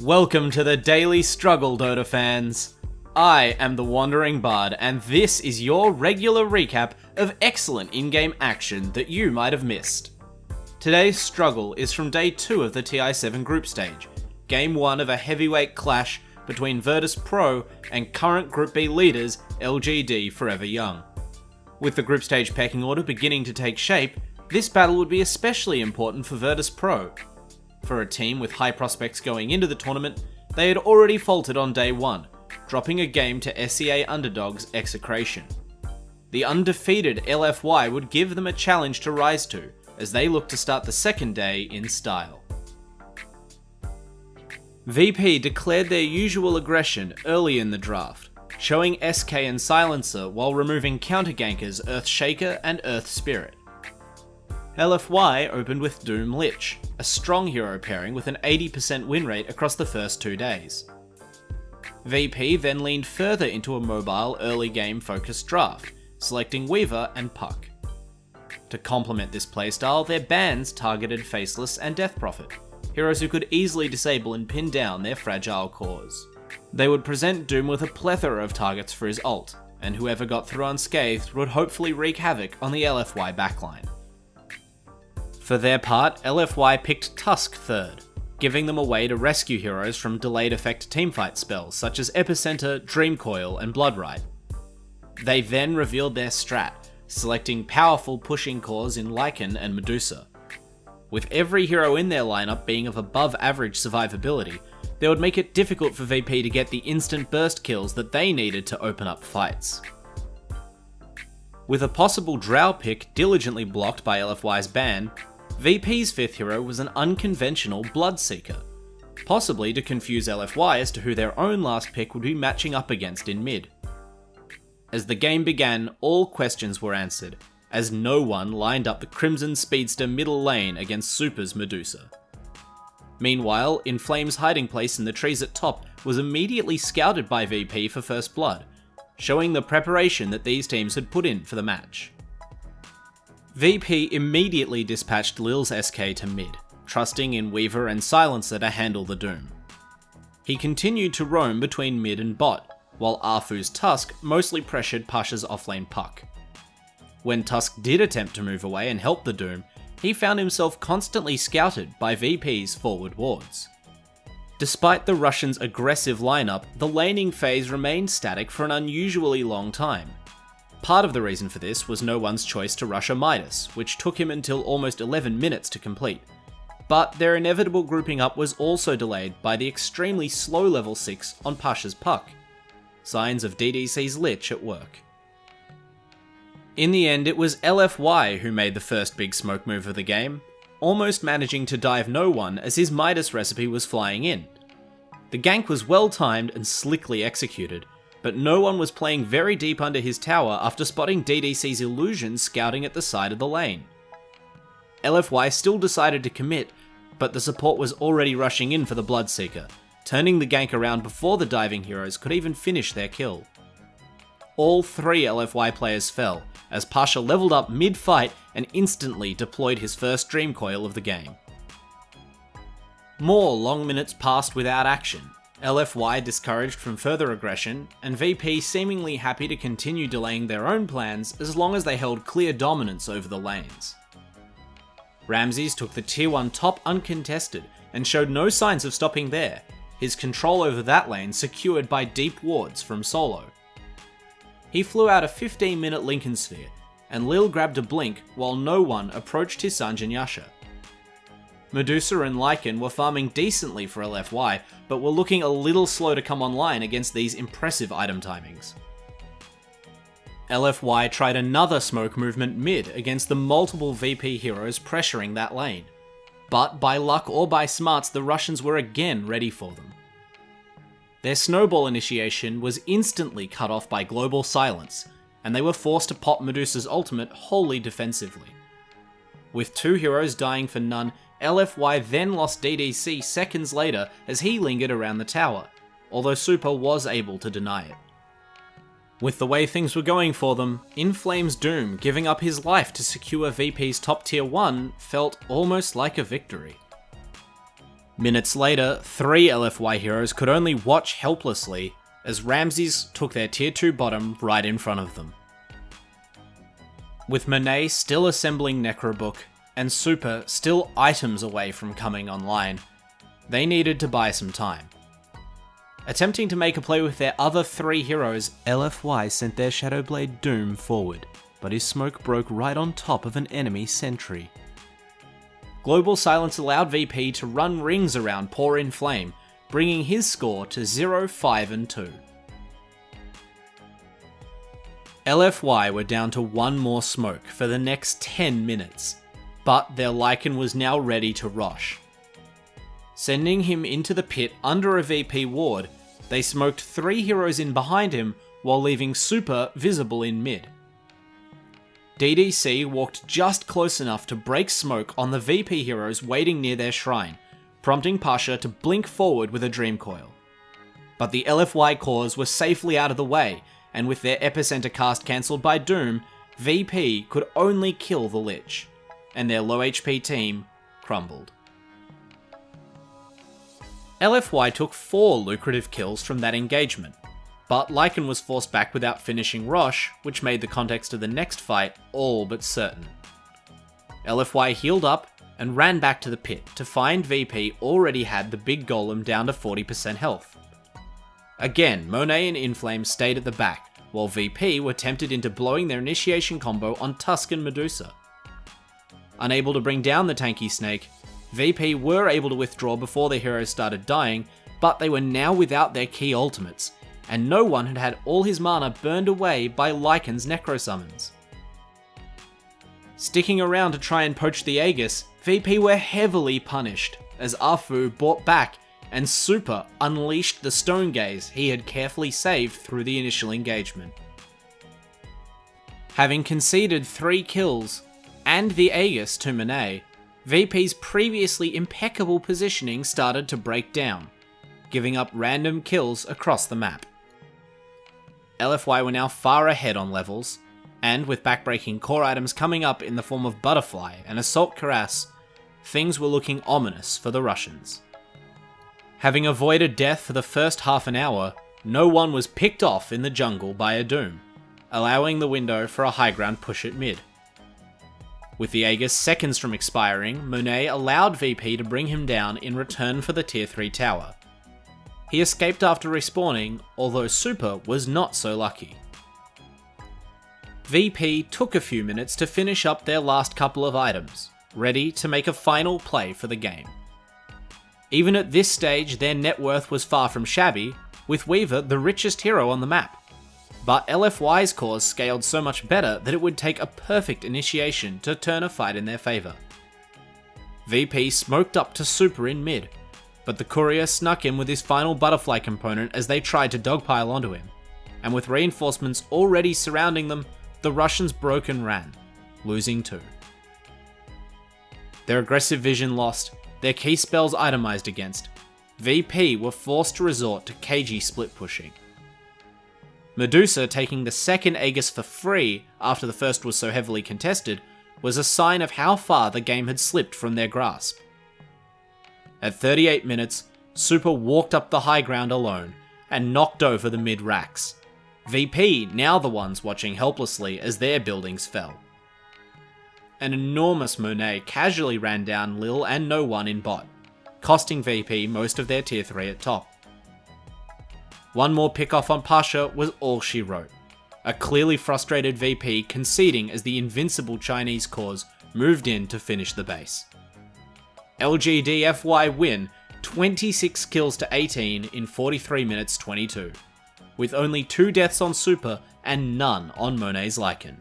Welcome to the Daily Struggle, Dota fans. I am the Wandering Bard, and this is your regular recap of excellent in-game action that you might have missed. Today's struggle is from Day 2 of the TI7 Groupstage, Game 1 of a heavyweight clash between Virtus.Pro and current Group B leaders LGD.Forever Young. With the Groupstage pecking order beginning to take shape, this battle would be especially important for Virtus.Pro. For a team with high prospects going into the tournament, they had already faltered on Day 1, dropping a game to SEA underdogs Execration. The undefeated LFY would give them a challenge to rise to, as they look to start the second day in style. VP declared their usual aggression early in the draft, showing SK and Silencer while removing counter-gankers Earthshaker and Earth Spirit. LFY opened with Doom Lich, a strong hero pairing with an 80% win rate across the first 2 days. VP then leaned further into a mobile early game focused draft, selecting Weaver and Puck. To complement this playstyle, their bans targeted Faceless and Death Prophet, heroes who could easily disable and pin down their fragile cores. They would present Doom with a plethora of targets for his ult, and whoever got through unscathed would hopefully wreak havoc on the LFY backline. For their part, LFY picked Tusk third, giving them a way to rescue heroes from delayed effect teamfight spells such as Epicenter, Dreamcoil, and Bloodrite. They then revealed their strat, selecting powerful pushing cores in Lycan and Medusa. With every hero in their lineup being of above average survivability, they would make it difficult for VP to get the instant burst kills that they needed to open up fights. With a possible Drow pick diligently blocked by LFY's ban, VP's fifth hero was an unconventional Bloodseeker, possibly to confuse LFY as to who their own last pick would be matching up against in mid. As the game began, all questions were answered, as no one lined up the Crimson Speedster middle lane against Super's Medusa. Meanwhile, Inflame's hiding place in the trees at top was immediately scouted by VP for first blood, showing the preparation that these teams had put in for the match. VP immediately dispatched Lil's SK to mid, trusting in Weaver and Silencer to handle the Doom. He continued to roam between mid and bot, while Arfu's Tusk mostly pressured Pasha's offlane Puck. When Tusk did attempt to move away and help the Doom, he found himself constantly scouted by VP's forward wards. Despite the Russians' aggressive lineup, the laning phase remained static for an unusually long time. Part of the reason for this was no one's choice to rush a Midas, which took him until almost 11 minutes to complete. But their inevitable grouping up was also delayed by the extremely slow level 6 on Pasha's Puck. Signs of DDC's Lich at work. In the end, it was LFY who made the first big smoke move of the game, almost managing to dive no one as his Midas recipe was flying in. The gank was well timed and slickly executed, but no one was playing very deep under his tower after spotting DDC's illusion scouting at the side of the lane. LFY still decided to commit, but the support was already rushing in for the Bloodseeker, turning the gank around before the diving heroes could even finish their kill. All 3 LFY players fell, as Pasha leveled up mid-fight and instantly deployed his first Dreamcoil of the game. More long minutes passed without action, LFY discouraged from further aggression, and VP seemingly happy to continue delaying their own plans as long as they held clear dominance over the lanes. Ramses took the Tier 1 top uncontested and showed no signs of stopping there, his control over that lane secured by deep wards from Solo. He flew out a 15-minute Lincoln Sphere, and Lil grabbed a blink while no one approached his Sanjin Yasha. Medusa and Lycan were farming decently for LFY, but were looking a little slow to come online against these impressive item timings. LFY tried another smoke movement mid against the multiple VP heroes pressuring that lane, but by luck or by smarts the Russians were again ready for them. Their snowball initiation was instantly cut off by global silence, and they were forced to pop Medusa's ultimate wholly defensively. With 2 heroes dying for none, LFY then lost DDC seconds later as he lingered around the tower, although Super was able to deny it. With the way things were going for them, Inflame's Doom giving up his life to secure VP's top tier 1 felt almost like a victory. Minutes later, 3 LFY heroes could only watch helplessly as Ramses took their tier 2 bottom right in front of them. With Monet still assembling Necrobook, and Super still items away from coming online, they needed to buy some time. Attempting to make a play with their other 3 heroes, LFY sent their Shadowblade Doom forward, but his smoke broke right on top of an enemy sentry. Global Silence allowed VP to run rings around Pour in Flame, bringing his score to 0, 5 and 2. LFY were down to 1 more smoke for the next 10 minutes, but their Lycan was now ready to Rosh. Sending him into the pit under a VP ward, they smoked 3 heroes in behind him while leaving Super visible in mid. DDC walked just close enough to break smoke on the VP heroes waiting near their shrine, prompting Pasha to blink forward with a Dream Coil. But the LFY cores were safely out of the way, and with their Epicenter cast cancelled by Doom, VP could only kill the Lich, and their low HP team crumbled. LFY took 4 lucrative kills from that engagement, but Lycan was forced back without finishing Rosh, which made the context of the next fight all but certain. LFY healed up and ran back to the pit to find VP already had the big golem down to 40% health. Again, Monet and Inflame stayed at the back, while VP were tempted into blowing their initiation combo on Tuscan Medusa. Unable to bring down the tanky snake, VP were able to withdraw before their heroes started dying, but they were now without their key ultimates, and no one had had all his mana burned away by Lycan's Necro Summons. Sticking around to try and poach the Aegis, VP were heavily punished, as Afu bought back and Super unleashed the Stone Gaze he had carefully saved through the initial engagement. Having conceded 3 kills, and the Aegis to Monet, VP's previously impeccable positioning started to break down, giving up random kills across the map. LFY were now far ahead on levels, and with backbreaking core items coming up in the form of Butterfly and Assault Cuirass, things were looking ominous for the Russians. Having avoided death for the first half an hour, no one was picked off in the jungle by a Doom, allowing the window for a high ground push at mid. With the Aegis seconds from expiring, Monet allowed VP to bring him down in return for the tier 3 tower. He escaped after respawning, although Super was not so lucky. VP took a few minutes to finish up their last couple of items, ready to make a final play for the game. Even at this stage, their net worth was far from shabby, with Weaver the richest hero on the map. But LFY's cause scaled so much better that it would take a perfect initiation to turn a fight in their favour. VP smoked up to Super in mid, but the courier snuck in with his final butterfly component as they tried to dogpile onto him, and with reinforcements already surrounding them, the Russians broke and ran, losing 2. Their aggressive vision lost, their key spells itemized against, VP were forced to resort to KG split pushing. Medusa taking the second Aegis for free after the first was so heavily contested was a sign of how far the game had slipped from their grasp. At 38 minutes, Super walked up the high ground alone and knocked over the mid racks. VP now the ones watching helplessly as their buildings fell. An enormous Monet casually ran down Lil and No One in bot, costing VP most of their tier 3 at top. One more pick-off on Pasha was all she wrote, a clearly frustrated VP conceding as the invincible Chinese cause moved in to finish the base. LGD.fy win 26 kills to 18 in 43 minutes 22, with only 2 deaths on Super and none on Monet's Lycan.